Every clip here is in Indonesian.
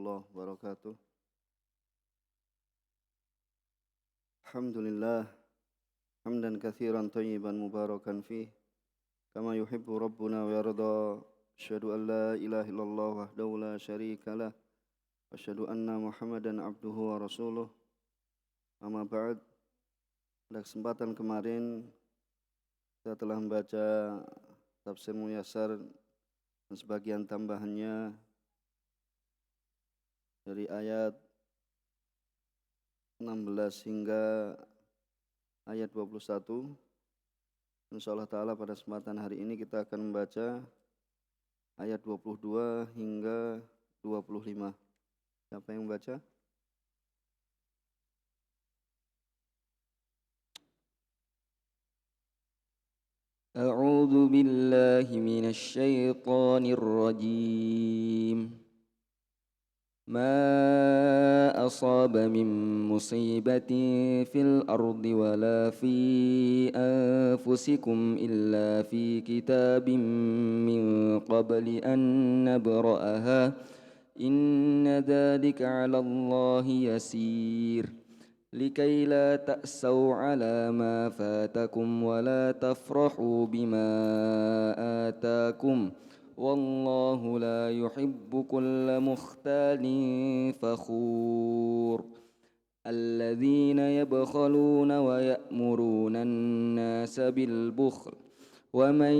warahmatullahi wabarakatuh. Alhamdulillah, hamdan katsiran thayyiban mubarakan fih, kama yuhibbu rabbuna wa yarda. Asyhadu an la ilaha illallah wahdahu la syarika lah, wa asyhadu anna Muhammadan abduhu wa rasuluh. Amma ba'd. Pada kesempatan kemarin kita telah membaca tafsir Muyassar dan sebagian tambahannya dari ayat 16 hingga ayat 21. Insyaallah ta'ala pada kesempatan hari ini kita akan membaca ayat 22 hingga 25. Siapa yang membaca? أعوذ بالله من الشيطان الرجيم ما أصاب من مصيبة في الأرض ولا في أنفسكم إلا في كتاب من قبل أن نبرأها إن ذلك على الله يسير لكي لا تأسوا على ما فاتكم ولا تفرحوا بما آتاكم والله لا يحب كل مختال فخور الذين يبخلون ويأمرون الناس بالبخل ومن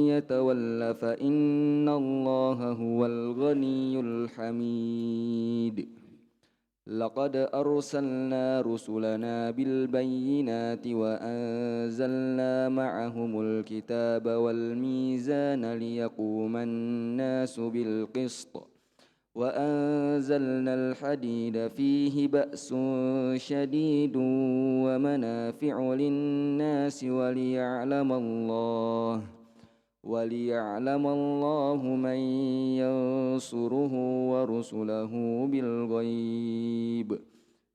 يتول فإن الله هو الغني الحميد لقد أرسلنا رسلنا بالبينات وأنزلنا معهم الكتاب والميزان ليقوم الناس بالقسط وأنزلنا الحديد فيه بأس شديد ومنافع للناس وليعلم الله من ينصره ورسله بالغيب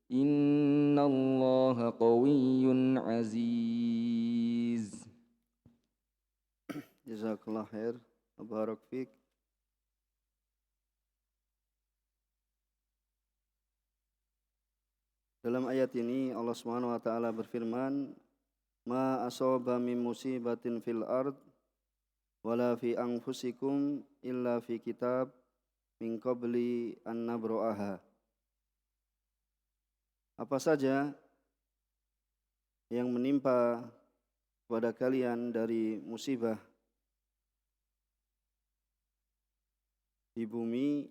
إن الله قوي عزيز. Jazakallah khair, barak fik. Dalam ayat ini Allah Subhanahu wa taala berfirman, "Ma asaba min musibatin fil ard wala fi anfusikum illa fi kitab min qabli an nabra'aha." Apa saja yang menimpa kepada kalian dari musibah di bumi,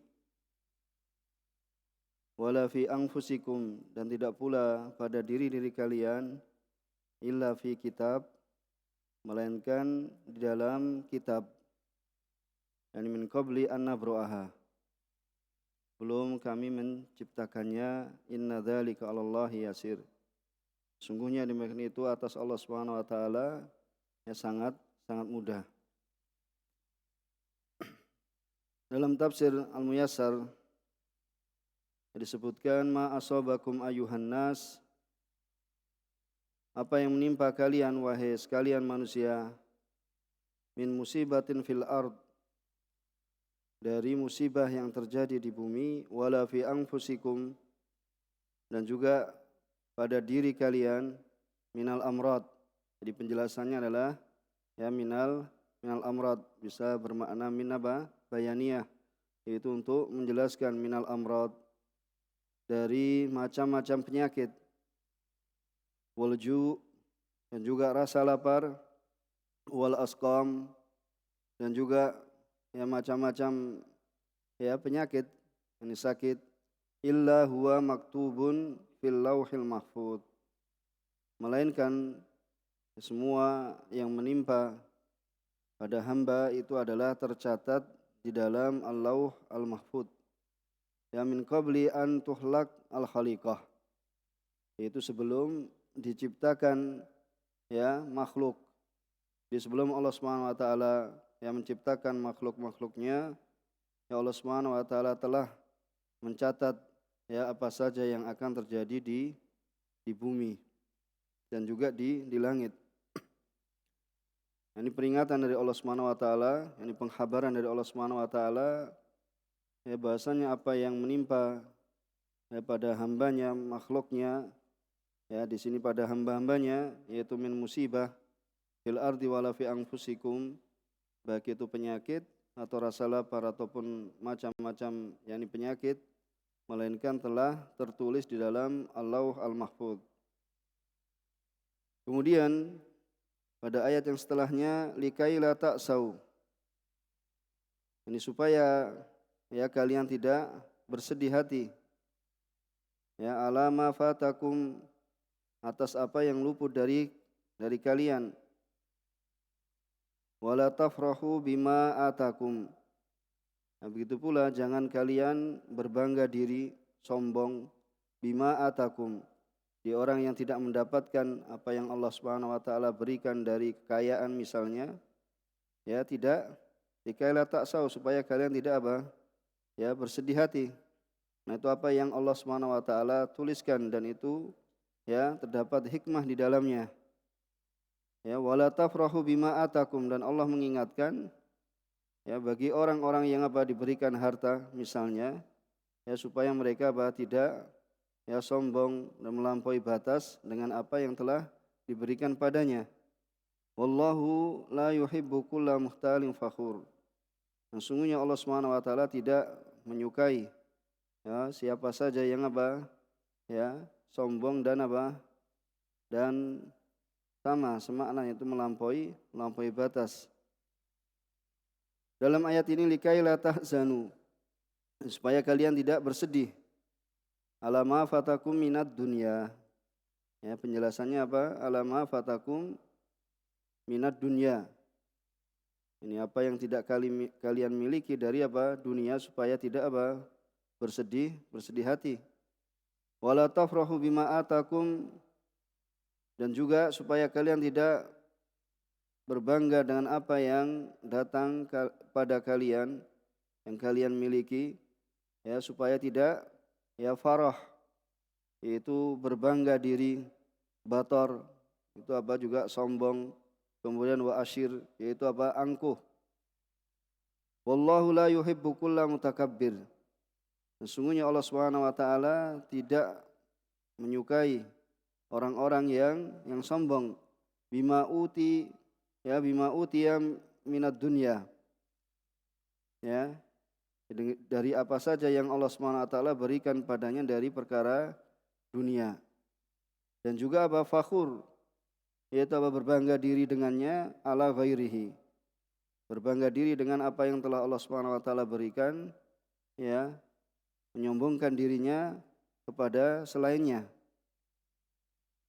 wala fi anfusikum, dan tidak pula pada diri-diri kalian, illa fi kitab, melainkan di dalam kitab, yani min qabli an nabra'aha, belum kami menciptakannya. Inna dzalika 'alallahi yasir. Sungguhnya demikian itu atas Allah Subhanahu wa taala ya sangat mudah. Dalam tafsir Al-Muyassar disebutkan, ma asabakum ayuhan nas, apa yang menimpa kalian wahai sekalian manusia, min musibatin fil ard, dari musibah yang terjadi di bumi, wala fi anfusikum, dan juga pada diri kalian, minal amrad. Jadi penjelasannya adalah ya minal amrad, bisa bermakna min apa? Bayaniyah, yaitu untuk menjelaskan minal amrad, dari macam-macam penyakit, walju, dan juga rasa lapar, wal asqam, dan juga ya macam-macam ya penyakit, ini sakit, illa huwa maktubun fil lauhil mahfud, melainkan semua yang menimpa pada hamba itu adalah tercatat di dalam al-lauh al-mahfud, ya min qabli an tuhlak al-khaliqah, yaitu sebelum diciptakan ya makhluk. Di sebelum Allah Subhanahu wa taala yang menciptakan makhluk-makhluknya, ya Allah Subhanahu wa taala telah mencatat ya apa saja yang akan terjadi di bumi dan juga di langit. Ini peringatan dari Allah Subhanahu wa taala, ini pengkhabaran dari Allah Subhanahu wa taala ya bahasanya apa yang menimpa ya pada hambanya, makhluknya, ya di sini pada hamba-hambanya, yaitu min musibah fil ardi wala fi anfusikum, baik itu penyakit atau rasa lapar ataupun macam-macam yakni penyakit, melainkan telah tertulis di dalam Al-Lauh Al-Mahfuz. Kemudian pada ayat yang setelahnya likai la ta'sau, ini supaya ya kalian tidak bersedih hati ya alama fatakum, atas apa yang luput dari kalian, wala tafrahu bima atakum. Nah, begitu pula jangan kalian berbangga diri, sombong, bima atakum, di orang yang tidak mendapatkan apa yang Allah Subhanahu wa taala berikan dari kekayaan misalnya, ya tidak dikaila taksau, supaya kalian tidak apa? Ya bersedih hati. Nah, itu apa yang Allah Subhanahu wa taala tuliskan, dan itu ya terdapat hikmah di dalamnya. Ya wala tafrahu bima atakum, dan Allah mengingatkan ya bagi orang-orang yang apa diberikan harta misalnya, ya supaya mereka apa tidak ya sombong dan melampaui batas dengan apa yang telah diberikan padanya. Wallahu la yuhibbu kulla mukhtalin fakhur. Sesungguhnya Allah Subhanahu wa taala tidak menyukai ya siapa saja yang apa ya sombong dan apa dan sama semakna, itu melampaui batas. Dalam ayat ini likai la tahzanu, supaya kalian tidak bersedih, alama fatakum minad dunya. Ya, penjelasannya apa? Alama fatakum minad dunya. Ini apa yang tidak kalian miliki dari apa? Dunia, supaya tidak apa? Bersedih hati. Wala tafrahu bima atakum, dan juga supaya kalian tidak berbangga dengan apa yang datang pada kalian, yang kalian miliki, ya supaya tidak ya farah, yaitu berbangga diri, bator, itu apa juga sombong, kemudian wa asyir, yaitu apa angkuh. Wallahu la yuhibbu kulla mutakabbir. Sesungguhnya Allah Subhanahu wa taala tidak menyukai orang-orang yang sombong, bima utiya minad dunya, ya dari apa saja yang Allah Subhanahu wa taala berikan padanya dari perkara dunia. Dan juga apa fakhur, yaitu apa berbangga diri dengannya, ala ghairihi, berbangga diri dengan apa yang telah Allah Subhanahu wa taala berikan, ya menyombongkan dirinya kepada selainnya.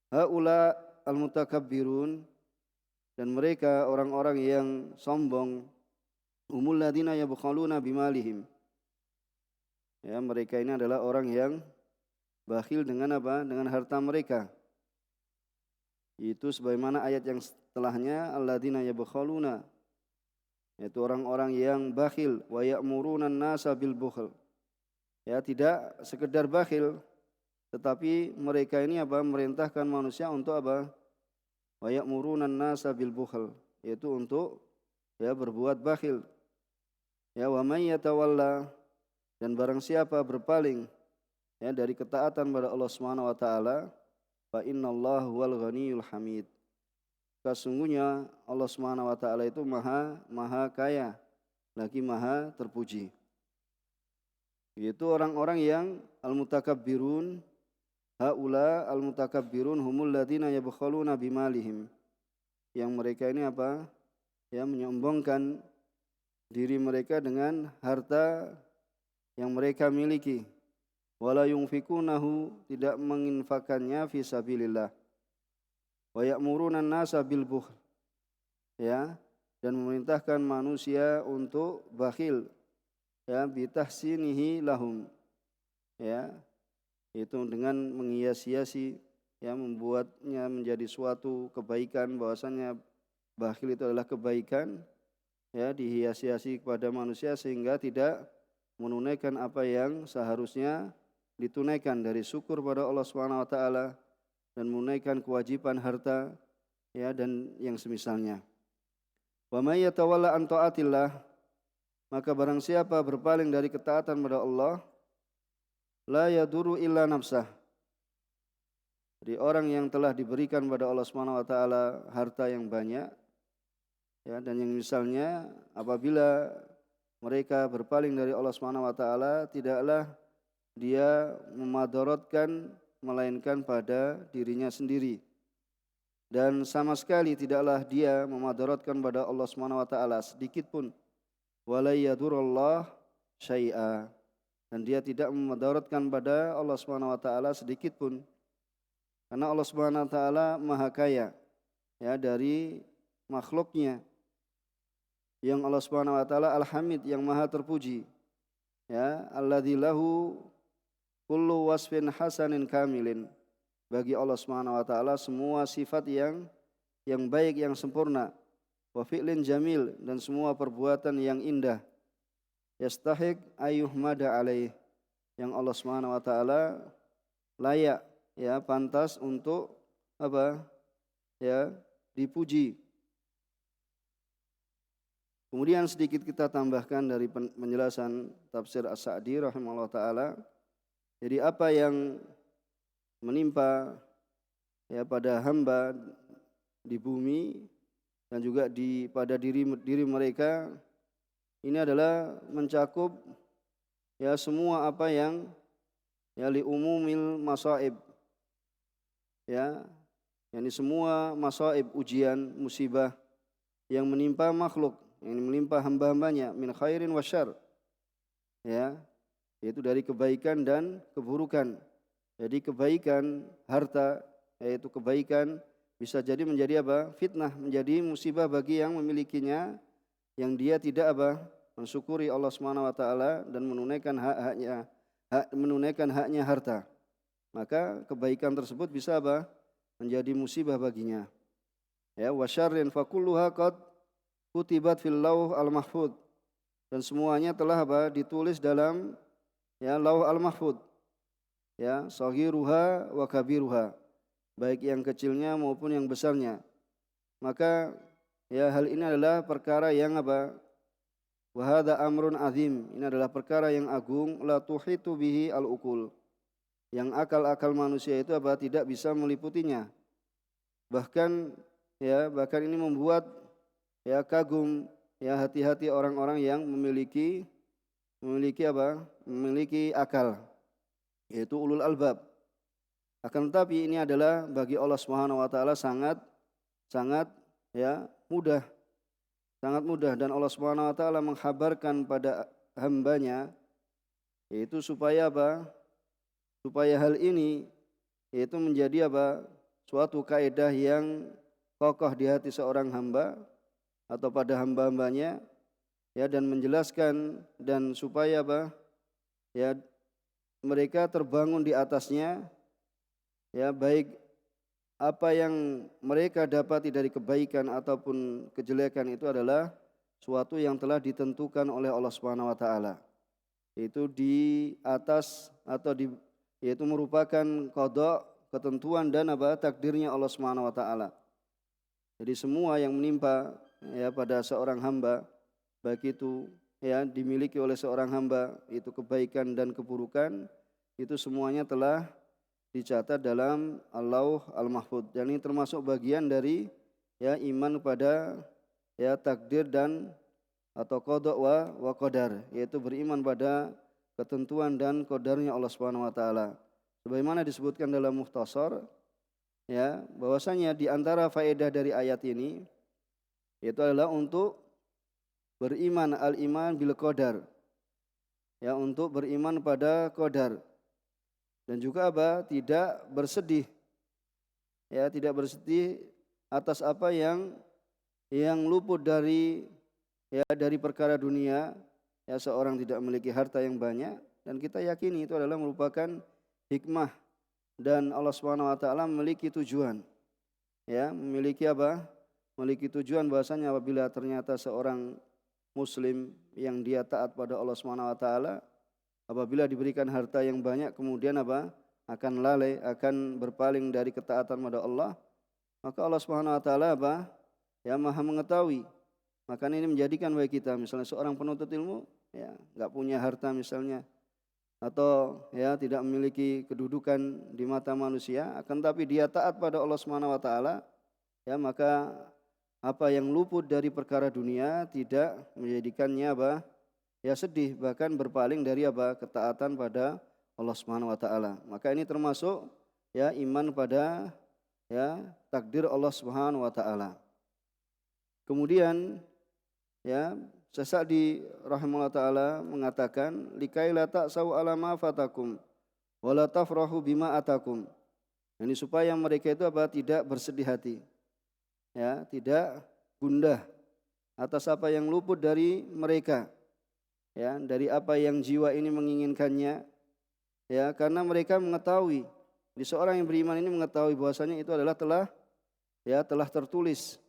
Haula al-mutakabbirun, dan mereka orang-orang yang sombong, humul ladina yabkhaluna bimalihim, ya mereka ini adalah orang yang bakhil dengan apa? Dengan harta mereka. Itu sebagaimana ayat yang setelahnya, alladzina yabkhaluna, yaitu orang-orang yang bakhil, wa ya'muruna an-nasa bil bukhl. Ya tidak sekedar bakhil, tetapi mereka ini apa? Merintahkan manusia untuk apa? Wa ya'muruna an-nasa bil bukhl, yaitu untuk ya berbuat bakhil. Ya wa may yatawalla, dan barang siapa berpaling ya dari ketaatan pada Allah Subhanahu wa taala, fa innallaha huwal ghaniyul hamid. Sesungguhnya Allah Subhanahu wa taala itu maha kaya, lagi maha terpuji. Yaitu orang-orang yang al-mutakabbirun, haula al-mutakabbirun humul ladzina yabkhaluna bimalihim, yang mereka ini apa? Ya menyombongkan diri mereka dengan harta yang mereka miliki. Wala yunfikunahu, tidak menginfakannya fi sabilillah. Wa ya'muruna an-nasa bil bukhl, ya dan memerintahkan manusia untuk bakhil, ya bitahsinihi lahum, ya itu dengan menghias-hiasi, ya membuatnya menjadi suatu kebaikan, bahwasanya bakhil itu adalah kebaikan, ya dihias-hiasi kepada manusia sehingga tidak menunaikan apa yang seharusnya ditunaikan dari syukur pada Allah Subhanahu wa taala, dan menunaikan kewajiban harta, ya dan yang semisalnya. Wa may yatawalla an taatillah, maka barang siapa berpaling dari ketaatan kepada Allah, la yaduru illa nafsah. Jadi orang yang telah diberikan pada Allah Subhanahu wa taala harta yang banyak, ya, dan yang misalnya apabila mereka berpaling dari Allah Subhanahu wa taala, tidaklah dia memadaratkan melainkan pada dirinya sendiri. Dan sama sekali tidaklah dia memadaratkan pada Allah Subhanahu wa taala sedikit pun. Wala yadurullah syai'a. Dan dia tidak memadaratkan pada Allah Subhanahu wa taala sedikit pun. Karena Allah Subhanahu wa taala Maha Kaya, ya, dari makhluknya. Yang Allah Subhanahu wa taala Al-Hamid, yang Maha terpuji. Ya, alladzi lahu kullu wasfin hasanin kamilin. Bagi Allah Subhanahu wa taala semua sifat yang baik, yang sempurna. Wa fi'lin jamil, dan semua perbuatan yang indah. Yastahiq ayyuhmada alaih, yang Allah Subhanahu wa taala layak, ya, pantas untuk apa? Ya, dipuji. Kemudian sedikit kita tambahkan dari penjelasan tafsir As-Sa'di rahimahullah taala. Jadi apa yang menimpa, ya, pada hamba di bumi dan juga pada diri mereka, ini adalah mencakup, ya, semua apa yang, ya, li umumil masaib, ya, yakni semua masaib, ujian, musibah yang menimpa makhluk, yang menimpa hamba-hambanya, min khairin wa syarr, ya, yaitu dari kebaikan dan keburukan. Jadi kebaikan harta, yaitu kebaikan, bisa jadi menjadi apa? Fitnah, menjadi musibah bagi yang memilikinya, yang dia tidak apa? Mensyukuri Allah Subhanahu wa taala dan menunaikan haknya harta. Maka kebaikan tersebut bisa apa? Menjadi musibah baginya. Ya, wa syarrin fa kulluha qad kutibat fil lauh al-mahfuz. Dan semuanya telah apa? Ditulis dalam, ya, lauh al-mahfuz. Ya, saghiruha wa kabiruha, baik yang kecilnya maupun yang besarnya. Maka, ya, hal ini adalah perkara yang apa? Wa hadza amrun azim, ini adalah perkara yang agung, la tuhitu bihi al-uqul, yang akal-akal manusia itu apa? Tidak bisa meliputinya. Bahkan ini membuat, ya, kagum, ya, hati-hati orang-orang yang memiliki apa? Memiliki akal, yaitu ulul albab. Akan tetapi ini adalah bagi Allah Subhanahu wa taala sangat ya, mudah. Sangat mudah, dan Allah Subhanahu wa taala mengkhabarkan pada hambanya, yaitu supaya apa? Supaya hal ini yaitu menjadi apa? Suatu kaidah yang kokoh di hati seorang hamba atau pada hamba-hambanya, ya, dan menjelaskan, dan supaya apa? Ya, mereka terbangun di atasnya, ya, baik apa yang mereka dapati dari kebaikan ataupun kejelekan itu adalah suatu yang telah ditentukan oleh Allah Subhanahu wa taala. Itu di atas atau yaitu merupakan qada, ketentuan dan apa? Takdirnya Allah Subhanahu wa taala. Jadi semua yang menimpa, ya, pada seorang hamba, baik itu, ya, dimiliki oleh seorang hamba, itu kebaikan dan keburukan, itu semuanya telah dicatat dalam Al-Lauh Al-Mahfuz. Dan ini termasuk bagian dari, ya, iman pada, ya, takdir dan atau qada wa qadar, yaitu beriman pada ketentuan dan qadarnya Allah Subhanahu wa taala. Sebagaimana disebutkan dalam Mukhtasar, ya, bahwasanya di antara faedah dari ayat ini yaitu adalah untuk beriman, al-iman bil qadar, ya, untuk beriman pada qadar, dan juga apa? Tidak bersedih, ya, tidak bersedih atas apa yang luput dari, ya, dari perkara dunia, ya, seorang tidak memiliki harta yang banyak, dan kita yakini itu adalah merupakan hikmah, dan Allah Subhanahu wa taala memiliki tujuan, ya, memiliki apa? Memiliki tujuan bahwasanya apabila ternyata seorang muslim yang dia taat pada Allah Subhanahu wa taala, apabila diberikan harta yang banyak kemudian apa? Akan lalai, akan berpaling dari ketaatan pada Allah, maka Allah Subhanahu wa taala apa? Ya, Maha mengetahui, Maka ini menjadikan bagi kita misalnya seorang penuntut ilmu ya enggak punya harta misalnya atau ya tidak memiliki kedudukan di mata manusia, akan tapi dia taat pada Allah Subhanahu wa taala, ya maka apa yang luput dari perkara dunia tidak menjadikannya apa? Ya sedih, bahkan berpaling dari apa? Ketaatan pada Allah Subhanahu wa taala. Maka ini termasuk ya iman pada ya takdir Allah Subhanahu wa taala. Kemudian ya Sa'di rahimahullah taala mengatakan likaila ta'sau ala ma fatakum wala tafrahu bima atakum. Ini supaya mereka itu apa? Tidak bersedih hati. Ya, tidak gundah atas apa yang luput dari mereka. Ya, dari apa yang jiwa ini menginginkannya. Ya, karena mereka mengetahui, di seorang yang beriman ini mengetahui bahwasanya itu adalah telah tertulis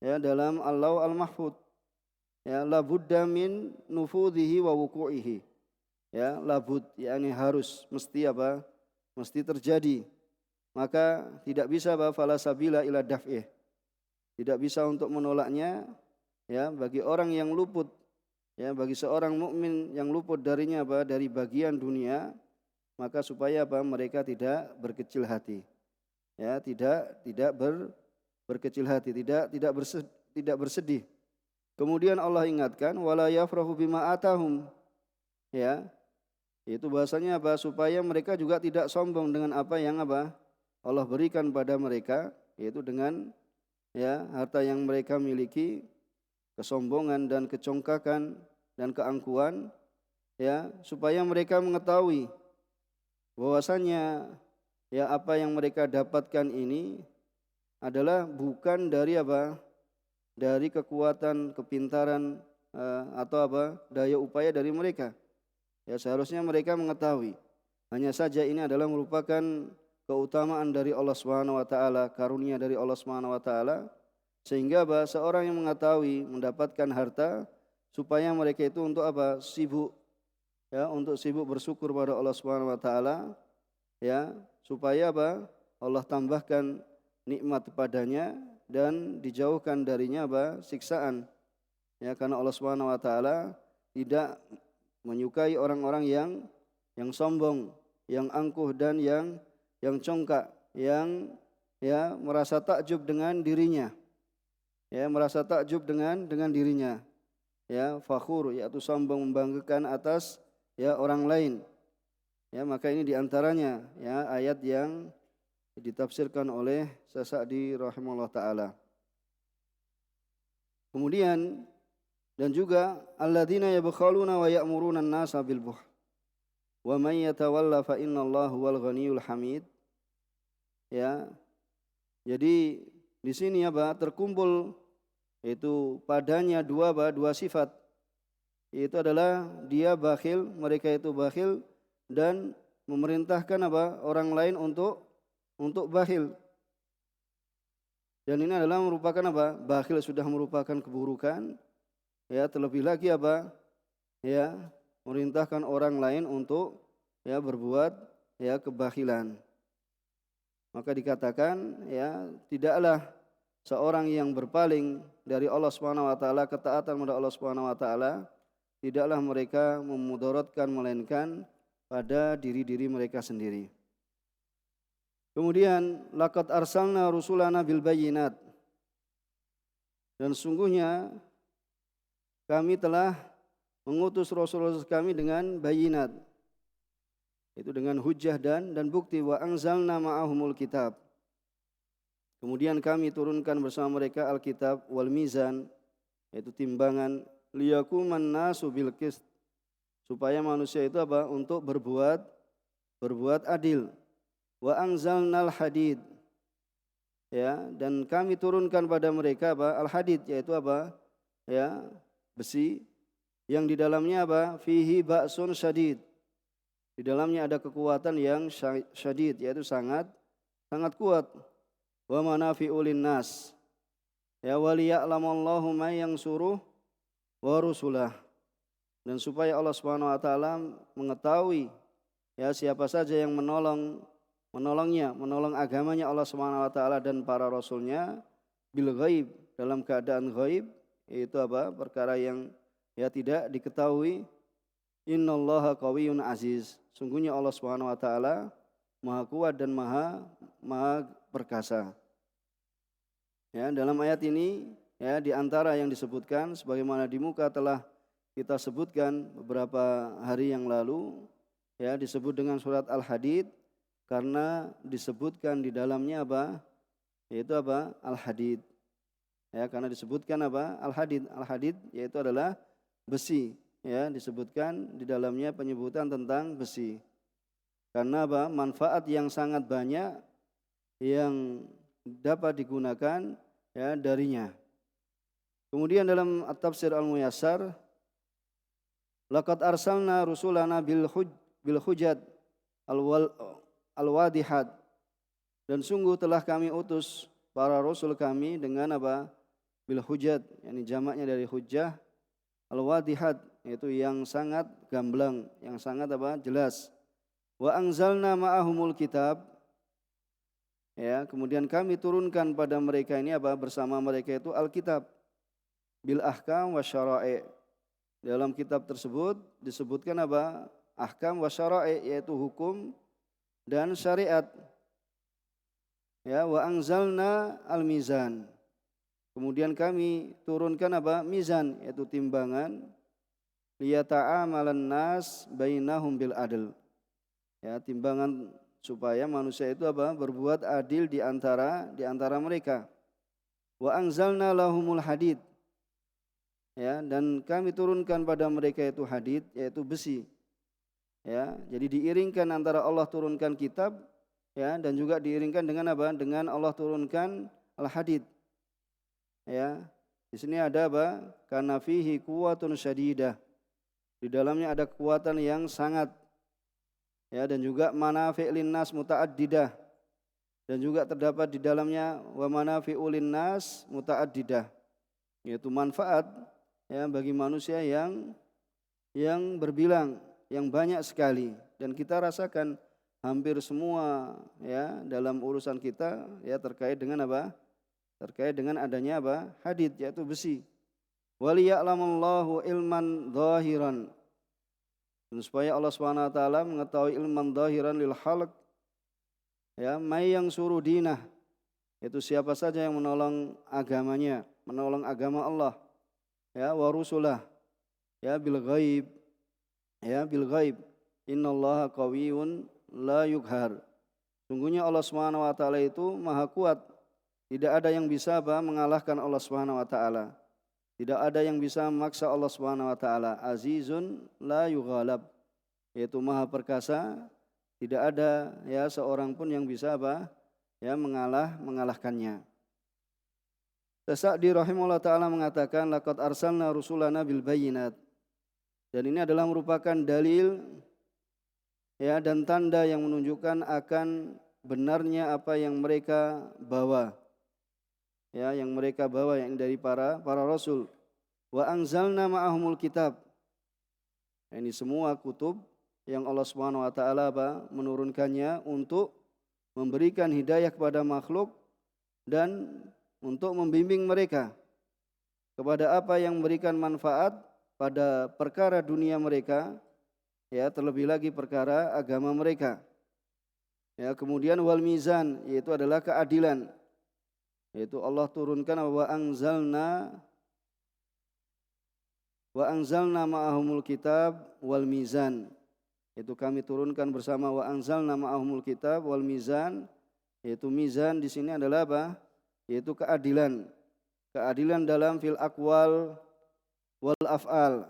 ya dalam Al-Lauh Al-Mahfuz. Ya, la budda min nufudhihi wa wuqu'ihi. Ya, labud yakni harus, mesti apa? Mesti terjadi. Maka tidak bisa apa? Fala sabila ila daf'ih. Tidak bisa untuk menolaknya ya bagi orang yang luput, ya bagi seorang mukmin yang luput darinya apa? Dari bagian dunia, maka supaya apa? Mereka tidak berkecil hati. Ya, tidak berkecil hati, tidak bersedih. Kemudian Allah ingatkan wala yafrahu bima atahum. Ya. Itu bahasanya apa? Supaya mereka juga tidak sombong dengan apa yang apa? Allah berikan pada mereka, yaitu dengan ya harta yang mereka miliki, kesombongan dan kecongkakan dan keangkuhan, ya, supaya mereka mengetahui bahwasanya ya apa yang mereka dapatkan ini adalah bukan dari apa? Dari kekuatan, kepintaran atau apa? Daya upaya dari mereka. Ya seharusnya mereka mengetahui. Hanya saja ini adalah merupakan keutamaan dari Allah Subhanahu wa taala, karunia dari Allah Subhanahu wa taala, sehingga apa? Seorang yang mengetahui mendapatkan harta supaya mereka itu untuk apa? Sibuk ya, untuk sibuk bersyukur pada Allah Subhanahu wa taala, ya, supaya apa? Allah tambahkan nikmat padanya dan dijauhkan darinya apa? Siksaan. Ya, karena Allah Subhanahu wa taala tidak menyukai orang-orang yang sombong, yang angkuh dan yang congkak, yang ya merasa takjub dengan dirinya. Ya, merasa takjub dengan dirinya. Ya, fakhur, yaitu sombong membanggakan atas ya orang lain. Ya, maka ini diantaranya ya ayat yang ditafsirkan oleh Sa'di rahimahullah taala. Kemudian dan juga alladzina yabkhaluna wa ya'muruna an-nasa bil bukhl wa may yatawalla fa innallaha huwal ghaniyyul hamid. Ya. Jadi di sini apa? Terkumpul itu padanya dua sifat. Itu adalah dia bakhil, mereka itu bakhil dan memerintahkan apa? Orang lain untuk bakhil. Dan ini adalah merupakan apa? Bakhil sudah merupakan keburukan. Ya, terlebih lagi apa? Ya, merintahkan orang lain untuk ya berbuat ya kebakhilan. Maka dikatakan ya tidaklah seorang yang berpaling dari Allah Subhanahu wa taala, ketaatan kepada Allah Subhanahu wa taala, tidaklah mereka memudaratkan melainkan pada diri-diri mereka sendiri. Kemudian laqad arsalna rusulana bil bayyinat. Dan sungguhnya kami telah mengutus rasul-rasul kami dengan bayinat. Itu dengan hujjah dan bukti. Wa anzalna ma'ahumul kitab. Kemudian kami turunkan bersama mereka Alkitab wal mizan, yaitu timbangan, liyakuman nasu bil qist, supaya manusia itu apa? Untuk berbuat adil. Wa anzalnal hadid, ya, dan kami turunkan pada mereka apa? Al-hadid, yaitu apa? Ya, besi yang di dalamnya apa? Fihi ba'sun syadid. Di dalamnya ada kekuatan yang syadid, yaitu sangat kuat. Wa manafi'u linnas. Ya, waliya'lamallahu may yansuruh wa rusulah. Dan supaya Allah Subhanahu wa taala mengetahui ya siapa saja yang menolong agamanya Allah Subhanahu wa taala dan para rasulnya bil ghaib, dalam keadaan ghaib, yaitu apa? Perkara yang ya tidak diketahui. Innallaha qawiyyun aziz. Sungguhnya Allah Subhanahu wa taala Maha kuat dan maha perkasa. Ya, dalam ayat ini ya di antara yang disebutkan sebagaimana di muka telah kita sebutkan beberapa hari yang lalu, ya disebut dengan surat Al-Hadid karena disebutkan di dalamnya apa? Yaitu apa? Al-Hadid. Ya, karena disebutkan apa? Al-Hadid. Al-Hadid yaitu adalah besi. Ya, disebutkan di dalamnya penyebutan tentang besi. Karena apa? Manfaat yang sangat banyak yang dapat digunakan ya darinya. Kemudian dalam At-Tafsir Al-Muyassar, laqad arsalna rusulana bil hujjat al-wadihat. Dan sungguh telah kami utus para rasul kami dengan apa? Bil hujjat, yakni jamaknya dari hujjah, al-wadihat, yaitu yang sangat gamblang, yang sangat apa? Jelas. Wa anzalna ma'ahumul kitab. Ya, kemudian kami turunkan pada mereka ini apa? Bersama mereka itu Alkitab. Bil ahkam wa syara'i. Dalam kitab tersebut disebutkan apa? Ahkam wa syara'i, yaitu hukum dan syariat. Ya, wa anzalna al-mizan. Kemudian kami turunkan apa? Mizan, yaitu timbangan. Liyata'amalan nas bainahum bil adl. Ya, timbangan supaya manusia itu apa? Berbuat adil di antara mereka. Wa anzalna lahumul hadid. Ya, dan kami turunkan pada mereka itu hadid, yaitu besi. Ya, jadi diiringkan antara Allah turunkan kitab ya dan juga diiringkan dengan apa? Dengan Allah turunkan al-hadid. Ya. Di sini ada apa? Kana fihi quwwatun syadidah. Di dalamnya ada kekuatan yang sangat, ya, dan juga manafi' linnas muta'addidah, dan juga terdapat di dalamnya wa manafi'u linnas muta'addidah, yaitu manfaat ya bagi manusia yang berbilang, yang banyak sekali, dan kita rasakan hampir semua ya dalam urusan kita ya terkait dengan apa? Terkait dengan adanya apa? Hadid, yaitu besi. Waliya'lamallahu ilman zahiran. Dan supaya Allah SWT mengetahui ilman zahiran lil khalq, ya, may yang suruh dinah, itu siapa saja yang menolong agamanya, menolong agama Allah, ya, wa rusulah, ya, bil ghaib, ya, bil ghaib. Innallaha qawiyyun la yughar. Sungguhnya Allah SWT itu maha kuat, tidak ada yang bisa apa? Mengalahkan Allah SWT. Tidak ada yang bisa memaksa Allah SWT. Azizun la yughalab, yaitu maha perkasa, tidak ada ya seorang pun yang bisa apa? Ya mengalahkannya. Sa'di rahimahullah taala mengatakan laqad arsalna rusulana bil bayyinat. Dan ini adalah merupakan dalil ya dan tanda yang menunjukkan akan benarnya apa yang mereka bawa. Ya, yang mereka bawa yang dari para rasul. Wa anzalna ma'ahumul kitab. Ini semua kutub yang Allah Subhanahu wa taala menurunkannya untuk memberikan hidayah kepada makhluk dan untuk membimbing mereka kepada apa yang memberikan manfaat pada perkara dunia mereka, ya, terlebih lagi perkara agama mereka. Ya, kemudian wal mizan, yaitu adalah keadilan. Yaitu Allah turunkan wa anzalna ma'ahumul kitab wal mizan. Itu kami turunkan bersama wa anzalna ma'ahumul kitab wal mizan. Yaitu mizan di sini adalah apa? Yaitu keadilan. Keadilan dalam fil aqwal wal af'al.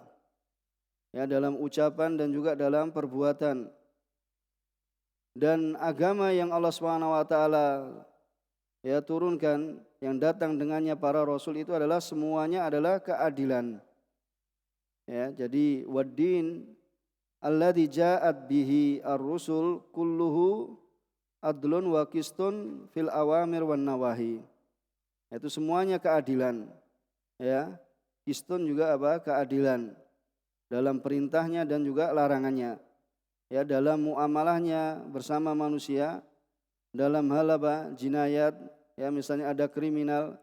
Ya, dalam ucapan dan juga dalam perbuatan. Dan agama yang Allah Subhanahu wa taala ya turunkan, yang datang dengannya para rasul itu adalah semuanya adalah keadilan. Ya, jadi waddin alladzi ja'at bihi ar-rusul kulluhu adlun wa qistun fil awamir wan nawahi. Itu semuanya keadilan. Ya, qistun juga apa? Keadilan dalam perintahnya dan juga larangannya. Ya, dalam muamalahnya bersama manusia, dalam hal apa? Jinayat, ya, misalnya ada kriminal,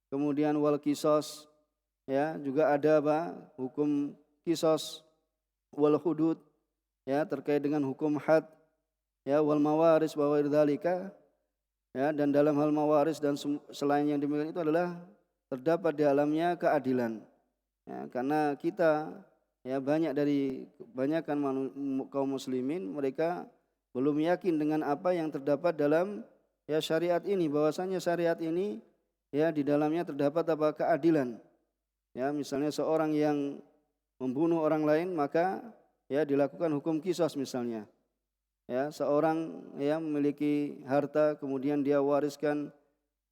kemudian wal qisas, ya, juga ada apa? Hukum qisas wal hudud, ya, terkait dengan hukum had, ya, wal mawaris wa ghairi dzalika, ya, dan dalam hal mawaris dan selain yang demikian itu adalah terdapat di dalamnya keadilan. Ya, karena kita, ya, banyak dari kebanyakan kaum muslimin mereka belum yakin dengan apa yang terdapat dalam, ya, syariat ini, bahwasanya syariat ini, ya, di dalamnya terdapat apa? Keadilan. Ya, misalnya seorang yang membunuh orang lain maka, ya, dilakukan hukum qisas misalnya. Ya, seorang, ya, memiliki harta kemudian dia wariskan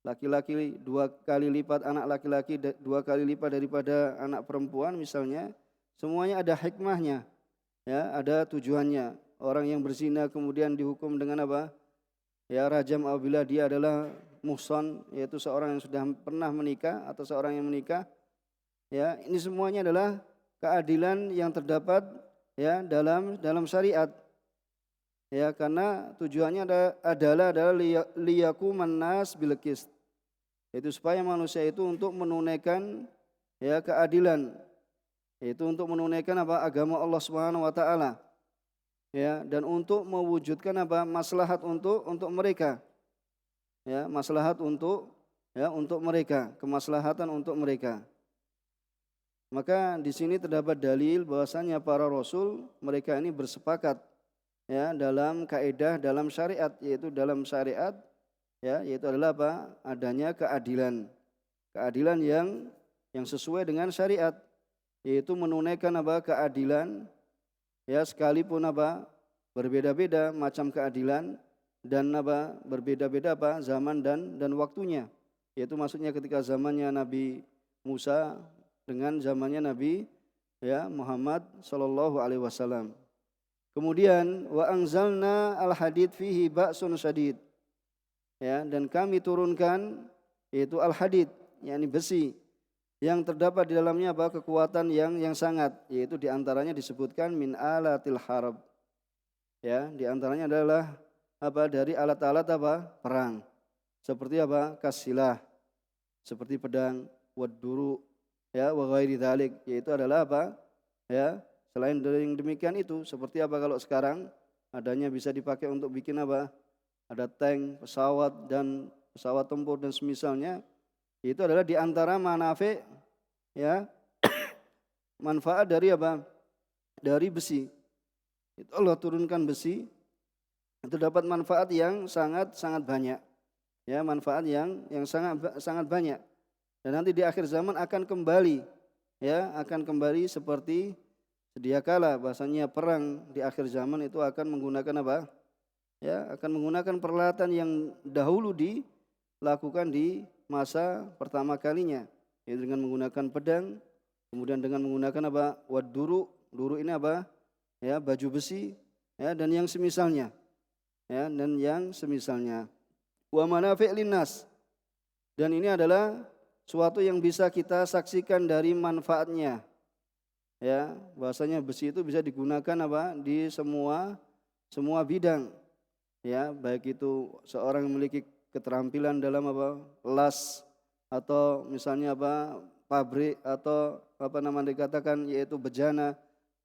laki-laki 2 kali lipat, anak laki-laki 2 kali lipat daripada anak perempuan misalnya, semuanya ada hikmahnya, ya, ada tujuannya. Orang yang berzina kemudian dihukum dengan apa? Ya, rajam apabila dia adalah muhsan, yaitu seorang yang sudah pernah menikah atau seorang yang menikah. Ya, ini semuanya adalah keadilan yang terdapat, ya, dalam syariat. Ya, karena tujuannya adalah liyakuman nas bil qist. Itu supaya manusia itu untuk menunaikan, ya, keadilan. Itu untuk menunaikan apa? Agama Allah Subhanahu wa taala. Ya, dan untuk mewujudkan apa? Maslahat untuk mereka. Ya, maslahat untuk, ya, untuk mereka, kemaslahatan untuk mereka. Maka di sini terdapat dalil bahwasanya para rasul mereka ini bersepakat, ya, dalam kaidah dalam syariat, yaitu dalam syariat, ya, yaitu adalah apa? Adanya keadilan. Keadilan yang sesuai dengan syariat, yaitu menunaikan apa? Keadilan, ya, sekalipun apa? Berbeda-beda macam keadilan dan apa? Berbeda-beda apa? Zaman dan waktunya. Yaitu maksudnya ketika zamannya Nabi Musa dengan zamannya Nabi, ya, Muhammad sallallahu alaihi wasallam. Kemudian wa anzalna al-hadid fihi ba'sun syadid. Ya, dan kami turunkan yaitu al-hadid, yakni besi yang terdapat di dalamnya apa? Kekuatan yang sangat, yaitu di antaranya disebutkan min alatil harb. Ya, di antaranya adalah apa? Dari alat-alat apa? Perang. Seperti apa? Kasilah, seperti pedang, waduru, ya, wa ghairi dzalik, yaitu adalah apa? Ya, selain dari yang demikian itu, seperti apa kalau sekarang adanya bisa dipakai untuk bikin apa? Ada tank, pesawat dan pesawat tempur dan semisalnya. Itu adalah di antara manafi, ya, manfaat dari apa? Dari besi. Itu Allah turunkan besi, itu dapat manfaat yang sangat banyak. Ya, manfaat yang sangat banyak. Dan nanti di akhir zaman akan kembali, ya, akan kembali seperti sedia kala, bahasanya perang di akhir zaman itu akan menggunakan apa? Ya, akan menggunakan peralatan yang dahulu dilakukan di masa pertama kalinya, yaitu dengan menggunakan pedang, kemudian dengan menggunakan apa? Waduru, duru ini apa? Ya, baju besi, ya, dan yang semisalnya. Ya, dan yang semisalnya. Wa manafi' linnas. Dan ini adalah suatu yang bisa kita saksikan dari manfaatnya. Ya, bahasanya besi itu bisa digunakan apa? Di semua bidang. Ya, baik itu seorang yang memiliki keterampilan dalam apa? Las, atau misalnya apa? Pabrik, atau apa namanya dikatakan yaitu bejana,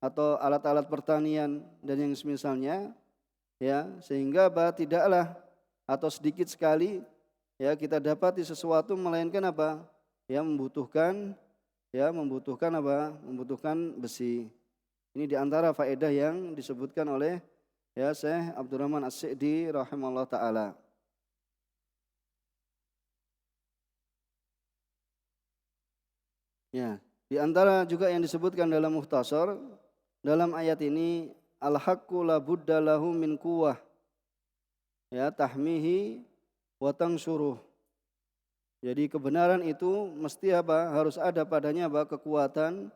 atau alat-alat pertanian dan yang semisalnya, ya, sehingga apa? Tidaklah atau sedikit sekali, ya, kita dapati sesuatu melainkan apa? Ya, membutuhkan apa? Membutuhkan besi. Ini diantara faedah yang disebutkan oleh, ya, Syekh Abdurrahman As-Sa'di rahimahullah taala. Ya, di antara juga yang disebutkan dalam Mukhtasar, dalam ayat ini al-haqqu la budda lahu min quwwah, ya, tahmihi wa tansuruh. Jadi kebenaran itu mesti apa? Harus ada padanya apa? Kekuatan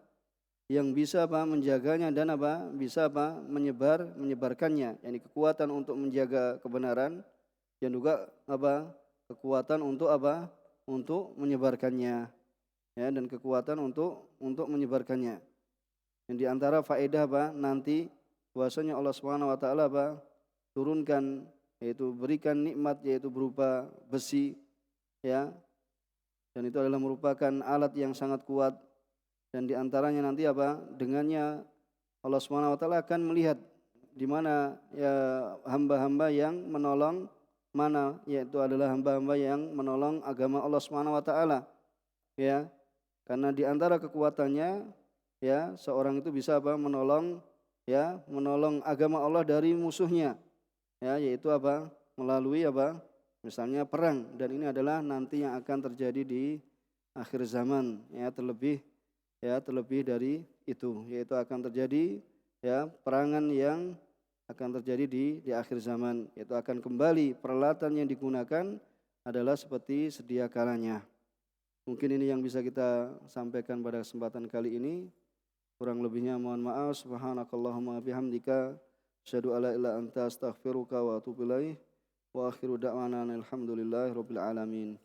yang bisa apa? Menjaganya dan apa? Bisa apa? Menyebarkannya. Yani kekuatan untuk menjaga kebenaran dan juga apa? Kekuatan untuk apa? Untuk menyebarkannya. Ya, dan kekuatan untuk menyebarkannya. Yang di antara faedah apa? Nanti bahwasanya Allah Subhanahu wa taala apa? Turunkan, yaitu berikan nikmat, yaitu berupa besi, ya. Dan itu adalah merupakan alat yang sangat kuat, dan di antaranya nanti apa? Dengannya Allah Subhanahu wa taala akan melihat di mana ya hamba-hamba yang menolong mana, yaitu adalah hamba-hamba yang menolong agama Allah Subhanahu wa taala, ya. Karena di antara kekuatannya ya seorang itu bisa apa? Menolong agama Allah dari musuhnya. Ya, yaitu apa? Melalui apa? Misalnya perang, dan ini adalah nanti yang akan terjadi di akhir zaman, ya, terlebih dari itu, yaitu akan terjadi ya perangan yang akan terjadi di akhir zaman, yaitu akan kembali peralatan yang digunakan adalah seperti sedia kalanya. Mungkin ini yang bisa kita sampaikan pada kesempatan kali ini. Kurang lebihnya mohon maaf. Subhanakallahumma bihamdika asyhadu alla ilaha illa anta astaghfiruka wa atubu ilaik. Wa akhiru da'wana alhamdulillahi rabbil alamin.